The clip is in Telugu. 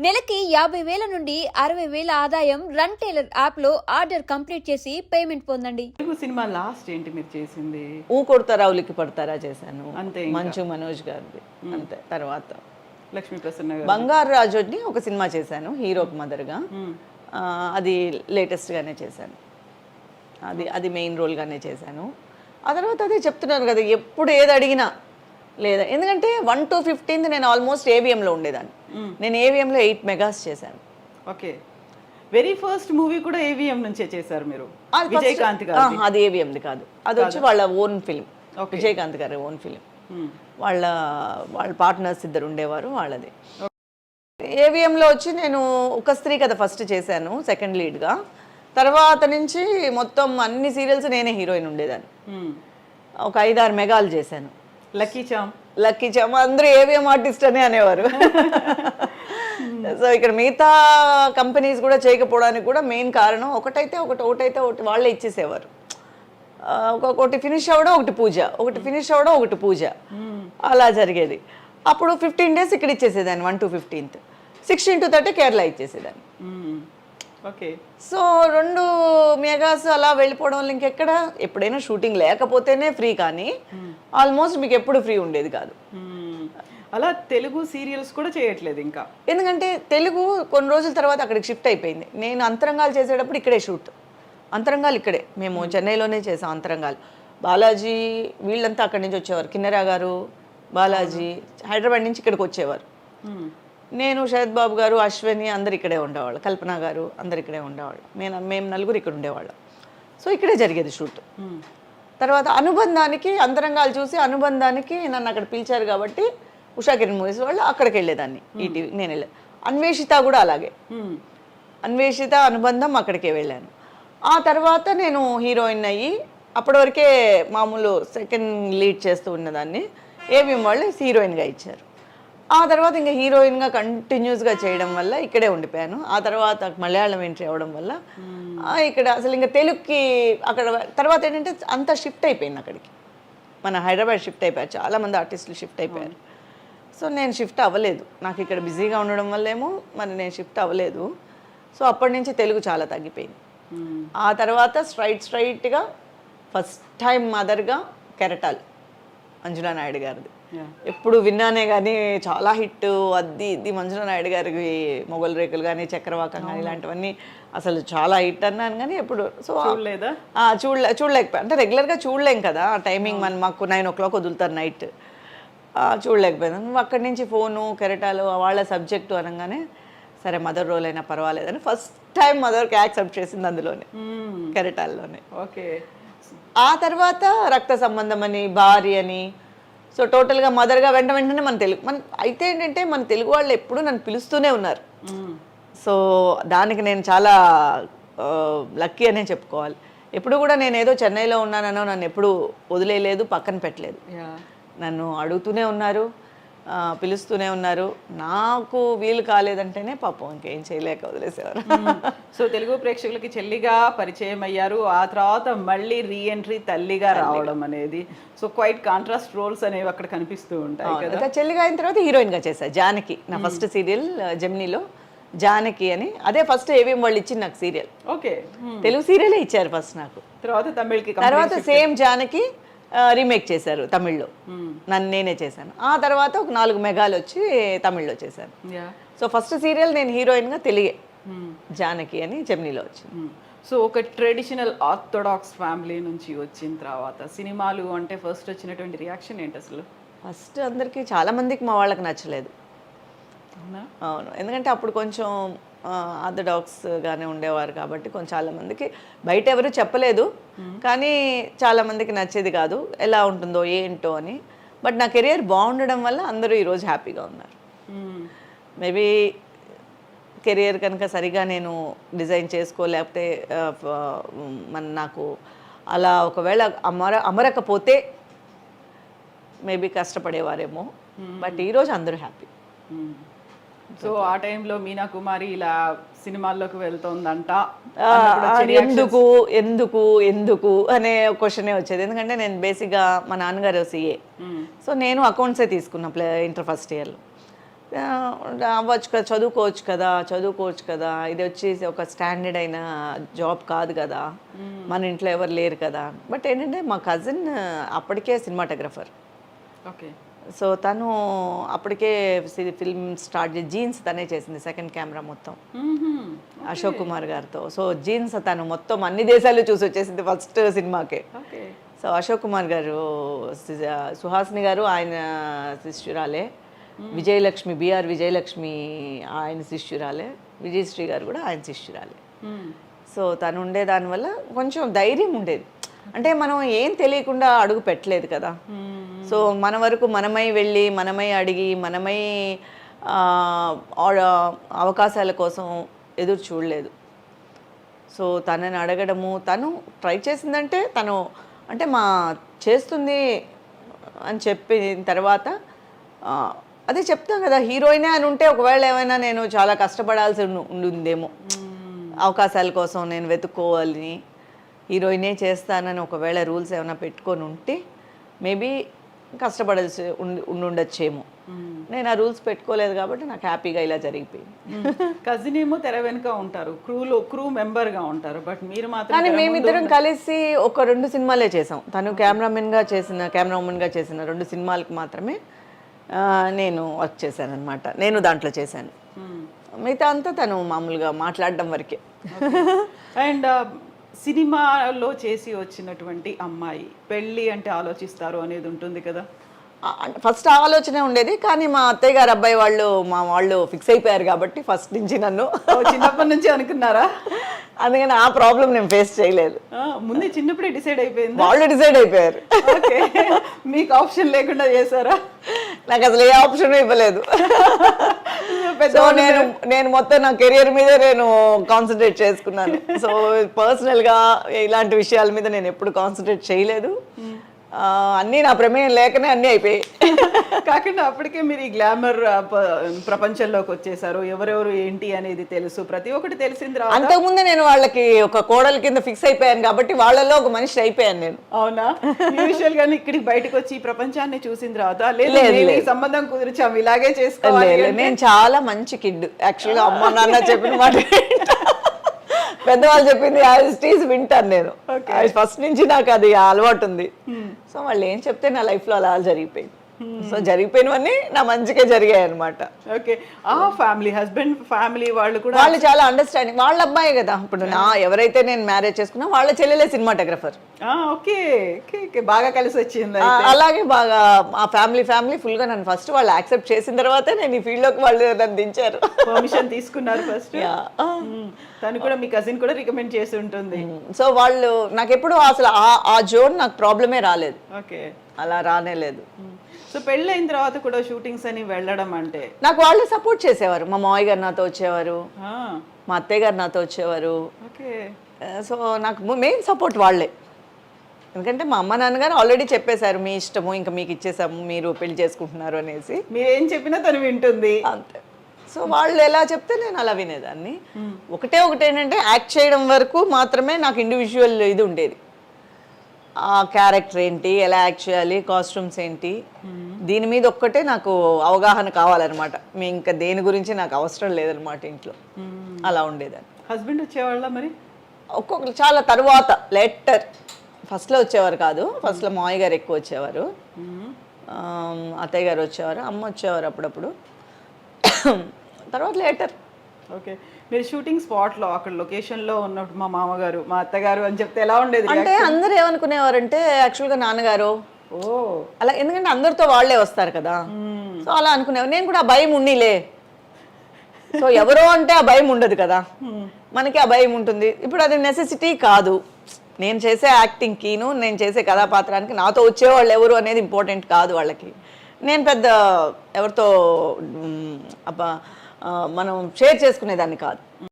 నెలకి 50,000 నుండి 60,000 ఆదాయం రన్ టైలర్ యాప్లో ఆర్డర్ కంప్లీట్ చేసి పేమెంట్ పొందండి. తెలుగు సినిమా లాస్ట్ ఏంటి మీరు చేసింది? ఊ కొడతారా ఉలికి పడతారా చేశాను, అంతే. మంచు మనోజ్ గారిది అంతే. తర్వాత లక్ష్మీ ప్రసన్న గారు బంగారు రాజు అని ఒక సినిమా చేశాను హీరోకి మదర్గా. అది లేటెస్ట్గానే చేశాను, అది మెయిన్ రోల్గానే చేశాను. ఆ తర్వాత అదే చెప్తున్నాను కదా, ఎప్పుడు ఏది అడిగినా లేదా, ఎందుకంటే 1 to 15 నేను ఆల్మోస్ట్ ఏవిఎంలో ఉండేదాన్ని. నేను ఏవిఎంలో 8 మెగాస్ చేశాను. ఓకే, వెరీ ఫస్ట్ మూవీ కూడా ఏవిఎం నుంచే చేశారు మీరు? అది విజయకాంత్ గారు? అది ఏవిఎంది కాదు, అది వచ్చి వాళ్ళ ఓన్ ఫిలిం. విజయకాంత్ గారి ఓన్ ఫిలిం. వాళ్ళ పార్ట్నర్స్ ఇద్దరు ఉండేవారు వాళ్ళది. ఏవిఎంలో వచ్చి నేను ఒక స్త్రీ కథ ఫస్ట్ చేశాను సెకండ్ లీడ్గా. తర్వాత నుంచి మొత్తం అన్ని సీరియల్స్ నేనే హీరోయిన్ ఉండేదాన్ని. ఒక 5-6 మెగాలు చేశాను. లక్కీ చామ్ అందరూ ఏవిఎం ఆర్టిస్ట్ అనే అనేవారు. సో ఇక్కడ మిగతా కంపెనీస్ కూడా చేయకపోవడానికి కూడా మెయిన్ కారణం ఒకటైతే ఒకటి వాళ్ళే ఇచ్చేసేవారు. ఒకటి ఫినిష్ అవ్వడం, ఒకటి పూజ, ఒకటి ఫినిష్ అవ్వడం, ఒకటి పూజ, అలా జరిగేది. అప్పుడు 15 days ఇక్కడ ఇచ్చేసేదాన్ని, 1 to 15th. 16 to 30 కేరళ ఇచ్చేసేదాన్ని. ఓకే, సో 2 మెగాస్ అలా వెళ్ళిపోవడం వల్ల ఇంకెక్కడ, ఎప్పుడైనా షూటింగ్ లేకపోతేనే ఫ్రీ, కానీ ఆల్మోస్ట్ మీకు ఎప్పుడు ఫ్రీ ఉండేది కాదు. అలా తెలుగు సీరియల్స్ కూడా చేయట్లేదు ఇంకా? ఎందుకంటే తెలుగు కొన్ని రోజుల తర్వాత అక్కడికి షిఫ్ట్ అయిపోయింది. నేను అంతరంగాలు చేసేటప్పుడు ఇక్కడే షూట్, అంతరంగాలు ఇక్కడే, మేము చెన్నైలోనే చేసాం అంతరంగాలు. బాలాజీ వీళ్ళంతా అక్కడి నుంచి వచ్చేవారు, కిన్నెరా గారు, బాలాజీ హైదరాబాద్ నుంచి ఇక్కడికి వచ్చేవారు. నేను, శరత్ బాబు గారు, అశ్విని అందరు ఇక్కడే ఉండేవాళ్ళు, కల్పన గారు అందరు ఇక్కడే ఉండేవాళ్ళు, మేము నలుగురు ఇక్కడ ఉండేవాళ్ళం. సో ఇక్కడే జరిగేది షూట్. తర్వాత అనుబంధానికి, అంతరంగాలు చూసి అనుబంధానికి నన్ను అక్కడ పిలిచారు కాబట్టి ఉషా కిరణ్ మూవీస్ వాళ్ళు అక్కడికి వెళ్ళేదాన్ని, ఈటీవీ నేను వెళ్ళాను. అన్వేషిత కూడా అలాగే, అన్వేషిత అనుబంధం అక్కడికే వెళ్ళాను. ఆ తర్వాత నేను హీరోయిన్ అయ్యి అప్పటి వరకే మామూలు సెకండ్ లీడ్ చేస్తూ ఉన్నదాన్ని. ఏవిఎం వాళ్ళు హీరోయిన్గా ఇచ్చారు. ఆ తర్వాత ఇంకా హీరోయిన్గా కంటిన్యూస్గా చేయడం వల్ల ఇక్కడే ఉండిపోయాను. ఆ తర్వాత మలయాళం ఎంట్రీ అవ్వడం వల్ల ఇక్కడ అసలు ఇంకా తెలుగుకి అక్కడ తర్వాత ఏంటంటే అంతా షిఫ్ట్ అయిపోయింది అక్కడికి. మన హైదరాబాద్ షిఫ్ట్ అయిపోయారు, చాలామంది ఆర్టిస్టులు షిఫ్ట్ అయిపోయారు. సో నేను షిఫ్ట్ అవ్వలేదు, నాకు ఇక్కడ బిజీగా ఉండడం వల్లేమో మరి నేను షిఫ్ట్ అవ్వలేదు. సో అప్పటి నుంచి తెలుగు చాలా తగ్గిపోయింది. ఆ తర్వాత స్ట్రైట్గా ఫస్ట్ టైం మదర్గా కెరటాల్ మంజులా నాయుడు గారిది. ఎప్పుడు విన్నానే కానీ చాలా హిట్, అది ఇది మంజులా నాయుడు గారికి మొగల్ రేకులు కానీ చక్రవాకం కానీ ఇలాంటివన్నీ అసలు చాలా హిట్ అన్నాను. కానీ ఎప్పుడు సో చూడలేకపోయా, అంటే రెగ్యులర్గా చూడలేం కదా, టైమింగ్ మాకు 9 o'clock వదులుతారు నైట్, చూడలేకపోయాను. నువ్వు అక్కడి నుంచి ఫోను కెరటాలు వాళ్ళ సబ్జెక్టు అనగానే సరే మదర్ రోల్ అయినా పర్వాలేదని ఫస్ట్ టైం మదర్కి యాక్సెప్ట్ చేసింది అందులోనే, కెరటాల్లోనే. ఓకే, ఆ తర్వాత రక్త సంబంధం అని, భార్య అని, సో టోటల్గా మదర్గా వెంటనే అయితే ఏంటంటే మన తెలుగు వాళ్ళు ఎప్పుడు నన్ను పిలుస్తూనే ఉన్నారు. సో దానికి నేను చాలా లక్కీ అనే చెప్పుకోవాలి. ఎప్పుడు కూడా నేను ఏదో చెన్నైలో ఉన్నానో నన్ను ఎప్పుడు వదిలేయలేదు, పక్కన పెట్టలేదు. నన్ను అడుగుతూనే ఉన్నారు, పిలుస్తూనే ఉన్నారు. నాకు వీలు కాలేదంటేనే పాపం ఇంకేం చేయలేక వదిలేసేవారు. సో తెలుగు ప్రేక్షకులకి చెల్లిగా పరిచయం అయ్యారు, ఆ తర్వాత మళ్ళీ రీఎంట్రీ తల్లిగా రావడం అనేది, సో క్వైట్ కాంట్రాస్ట్ రోల్స్ అనేవి అక్కడ కనిపిస్తూ ఉంటాయి కదా. చెల్లిగా అయిన తర్వాత హీరోయిన్గా చేశాను జానకి, నా ఫస్ట్ సీరియల్ జెమినీలో జానకి అని. అదే ఫస్ట్ ఏవిఎం వాళ్ళు ఇచ్చింది నాకు సీరియల్. ఓకే, తెలుగు సీరియలే ఇచ్చారు ఫస్ట్ నాకు. తర్వాత తమిళకి, తర్వాత సేమ్ జానకి రీమేక్ చేశారు తమిళ్లో, నేనే చేశాను. ఆ తర్వాత ఒక 4 మెగాలు వచ్చి తమిళ్లో చేశాను. సో ఫస్ట్ సీరియల్ నేను హీరోయిన్గా తెలుగే, జానకి అని జెమినీలో వచ్చింది. సో ఒక ట్రెడిషనల్ ఆర్థోడాక్స్ ఫ్యామిలీ నుంచి వచ్చిన తర్వాత సినిమాలు అంటే ఫస్ట్ వచ్చినటువంటి రియాక్షన్ ఏంటి అసలు? ఫస్ట్ అందరికీ చాలామందికి మా వాళ్ళకి నచ్చలేదు. అవును, ఎందుకంటే అప్పుడు కొంచెం ఆర్థోడాక్స్గానే ఉండేవారు కాబట్టి కొంచెం చాలామందికి బయట ఎవరు చెప్పలేదు, కానీ చాలామందికి నచ్చేది కాదు, ఎలా ఉంటుందో ఏంటో అని. బట్ నా కెరియర్ బాగుండడం వల్ల అందరూ ఈరోజు హ్యాపీగా ఉన్నారు. మేబీ కెరియర్ కనుక సరిగా నేను డిజైన్ చేసుకోలేకపోతే నాకు అలా ఒకవేళ అమరకపోతే మేబీ కష్టపడేవారేమో. బట్ ఈరోజు అందరూ హ్యాపీ. సో ఆ టైంలో మీనా కుమారి ఇలా సినిమాల్లోకి వెళ్తోందంట, ఎందుకు ఎందుకు ఎందుకు అనే క్వశ్చనే వచ్చేది. ఎందుకంటే నేను బేసిక్గా మా నాన్నగారు CA, సో నేను అకౌంట్సే తీసుకున్నా ఇంటర్ ఫస్ట్ ఇయర్లో. అవ్వచ్చు కదా, చదువుకోవచ్చు కదా, ఇది వచ్చేసి ఒక స్టాండర్డ్ అయిన జాబ్ కాదు కదా, మన ఇంట్లో ఎవరు లేరు కదా. బట్ ఏంటంటే మా కజిన్ అప్పటికే సినిమాటోగ్రఫర్. ఓకే. సో తను అప్పటికే ఫిల్మ్ స్టార్ట్ చేసి జీన్స్ తనే చేసింది, సెకండ్ కెమెరా మొత్తం అశోక్ కుమార్ గారితో. సో జీన్స్ తను మొత్తం అన్ని దేశాలు చూసి వచ్చేసింది ఫస్ట్ సినిమాకే. ఓకే. సో అశోక్ కుమార్ గారు, సుహాసిని గారు ఆయన శిష్యురాలే, విజయలక్ష్మి బిఆర్ విజయలక్ష్మి ఆయన శిష్యురాలే, విజయశ్రీ గారు కూడా ఆయన శిష్యురాలే. సో తను ఉండే దానివల్ల కొంచెం ధైర్యం ఉండేది. అంటే మనం ఏం తెలియకుండా అడుగు పెట్టలేదు కదా. సో మన వరకు మనమై వెళ్ళి, మనమై అడిగి, మనమై అవకాశాల కోసం ఎదురు చూడలేదు. సో తనని అడగడము, తను ట్రై చేసిందంటే తను అంటే మా చేస్తుంది అని చెప్పిన తర్వాత అదే చెప్తాం కదా, హీరోయినే అని ఉంటే ఒకవేళ ఏమైనా నేను చాలా కష్టపడాల్సి ఉండిందేమో, అవకాశాల కోసం నేను వెతుక్కోవాలని, హీరోయినే చేస్తానని ఒకవేళ రూల్స్ ఏమైనా పెట్టుకొని ఉంటే మేబీ కష్టపడాల్సి ఉండొచ్చేమో. నేను ఆ రూల్స్ పెట్టుకోలేదు కాబట్టి నాకు హ్యాపీగా ఇలా జరిగిపోయింది. కజిన్ ఏమో తెర వెనుక ఉంటారు, క్రూ మెంబర్గా ఉంటారు, బట్ మీరు మాత్రం. కానీ మేమిద్దరం కలిసి ఒక 2 సినిమాలే చేసాం. తను కెమెరామెన్గా చేసిన 2 సినిమాలకు మాత్రమే నేను వర్క్ చేశాను అనమాట. నేను దాంట్లో చేశాను, మిగతా అంతా తను మామూలుగా మాట్లాడడం వరకే. అండ్ సినిమాలో చేసి వచ్చినటువంటి అమ్మాయి పెళ్ళి అంటే ఆలోచిస్తారు అనేది ఉంటుంది కదా. ఫస్ట్ ఆలోచనే ఉండేది, కానీ మా అత్తయ్య గారు అబ్బాయి వాళ్ళు ఫిక్స్ అయిపోయారు కాబట్టి ఫస్ట్ నుంచి నన్ను చిన్నప్పటి నుంచి అనుకున్నారా? అందుకని ఆ ప్రాబ్లం నేను ఫేస్ చేయలేదు. ముందే చిన్నప్పుడే డిసైడ్ అయిపోయింది. వాళ్ళు డిసైడ్ అయిపోయారు. ఓకే. మీకు ఆప్షన్ లేకుండా చేశారా? నాకు అసలు ఏ ఆప్షన్ ఇవ్వలేదు. సో నేను మొత్తం నా కెరియర్ మీద నేను కాన్సన్ట్రేట్ చేసుకున్నాను. సో పర్సనల్గా ఇలాంటి విషయాల మీద నేను ఎప్పుడు కాన్సన్ట్రేట్ చేయలేదు. అన్నీ నా ప్రమేయం లేకనే అన్నీ అయిపోయాయి. కాకుండా అప్పటికే మీరు ఈ గ్లామర్ ప్రపంచంలోకి వచ్చేసారు, ఎవరెవరు ఏంటి అనేది తెలుసు, ప్రతి ఒక్కటి తెలిసిన తర్వాత. అంతకుముందే నేను వాళ్ళకి ఒక కోడల కింద ఫిక్స్ అయిపోయాను కాబట్టి వాళ్ళలో ఒక మనిషి అయిపోయాను నేను. అవునా? యూజువల్ గా ఇక్కడికి బయటకు వచ్చి ప్రపంచాన్ని చూసిన తర్వాత లేదు సంబంధం కుదిరిచాం ఇలాగే చేసుకోవాలి. నేను చాలా మంచి కిడ్ యాక్చువల్గా. అమ్మ నాన్న చెప్పిన మాట పెద్దవాళ్ళు చెప్పింది వింటాను నేను. ఫస్ట్ నుంచి నాకు అది అలవాటు ఉంది. సో వాళ్ళు ఏం చెప్తే నా లైఫ్లో అలా జరిగిపోయింది. సో జరిగిపోయినవన్నీ నా మంచిగా జరిగాయి అనమాట. ఓకే. ఆ ఫ్యామిలీ, హస్బెండ్ ఫ్యామిలీ వాళ్ళు కూడా వాళ్ళు చాలా అండర్స్టాండింగ్. వాళ్ళ అబ్బాయి కదా ఇప్పుడు ఎవరైతే నేను మ్యారేజ్ చేసుకున్నా వాళ్ళ చెల్లెలే సినిమాటోగ్రఫర్. ఓకే. బాగా కలిసి వచ్చింది. అలాగే బాగా ఆ ఫ్యామిలీ ఫుల్ గా నన్ను ఫస్ట్ వాళ్ళు యాక్సెప్ట్ చేసిన తర్వాతే నేను ఈ ఫీల్డ్ లోకి వాళ్ళు నన్ను దించారు. పర్మిషన్ తీసుకున్నారు ఫస్ట్. తను కూడా మీ కజిన్ కూడా రికమెండ్ చేసి ఉంటుంది. సో వాళ్ళు నాకు ఎప్పుడు అసలు ఆ జోన్ నాకు ప్రాబ్లమే రాలేదు. ఓకే. అలా రానే లేదు. సో పెళ్ళైన తర్వాత కూడా షూటింగ్స్ అని వెళ్ళడం అంటే నాకు వాళ్ళు సపోర్ట్ చేసేవారు. మా మావయ్య గారు నాతో వచ్చేవారు, మా అత్తయ్య గారు నాతో వచ్చేవారు. ఓకే. సో నాకు మెయిన్ సపోర్ట్ వాళ్ళే. ఎందుకంటే మా అమ్మ నాన్నగారు ఆల్రెడీ చెప్పేశారు, మీ ఇష్టము, ఇంకా మీకు ఇచ్చేసాము, మీరు పెళ్లి చేసుకుంటున్నారు అనేసి. మీరేం చెప్పినా తను వింటుంది అంతే. సో వాళ్ళు ఎలా చెప్తే నేను అలా వినేదాన్ని. ఒకటి ఏంటంటే యాక్ట్ చేయడం వరకు మాత్రమే నాకు ఇండివిజువల్ ఇది ఉండేది. ఆ క్యారెక్టర్ ఏంటి, ఎలా యాక్ట్ చేయాలి, కాస్ట్యూమ్స్ ఏంటి, దీని మీద ఒక్కటే నాకు అవగాహన కావాలన్నమాట. మీ ఇంకా దేని గురించి నాకు అవసరం లేదనమాట ఇంట్లో. అలా ఉండేదాన్ని. హస్బెండ్ వచ్చేవాళ్ళ మరి? ఒక్కొక్కరు చాలా తర్వాత లేటర్. ఫస్ట్లో వచ్చేవారు కాదు. ఫస్ట్లో మావయ్య గారు ఎక్కువ వచ్చేవారు, అత్తయ్య గారు వచ్చేవారు, అమ్మ వచ్చేవారు అప్పుడప్పుడు. తర్వాత లేటర్. ఓకే. మీరు షూటింగ్ స్పాట్లో అక్కడ లొకేషన్లో ఉన్నప్పుడు మా మామగారు, మా అత్తగారు అని చెప్తే ఎలా ఉండేది? అంటే అందరూ ఏమనుకునేవారంటే యాక్చువల్గా నాన్నగారు అలా, ఎందుకంటే అందరితో వాళ్ళే వస్తారు కదా. సో అలా అనుకునేవారు. నేను కూడా ఆ భయం ఉన్నిలే. సో ఎవరో అంటే ఆ భయం ఉండదు కదా, మనకి ఆ భయం ఉంటుంది. ఇప్పుడు అది నెసెసిటీ కాదు. నేను చేసే యాక్టింగ్కిను నేను చేసే కథాపాత్రానికి నాతో వచ్చేవాళ్ళు ఎవరు అనేది ఇంపార్టెంట్ కాదు వాళ్ళకి. నేను పెద్ద ఎవరితో మనం షేర్ చేసుకునేదాన్ని కాదు.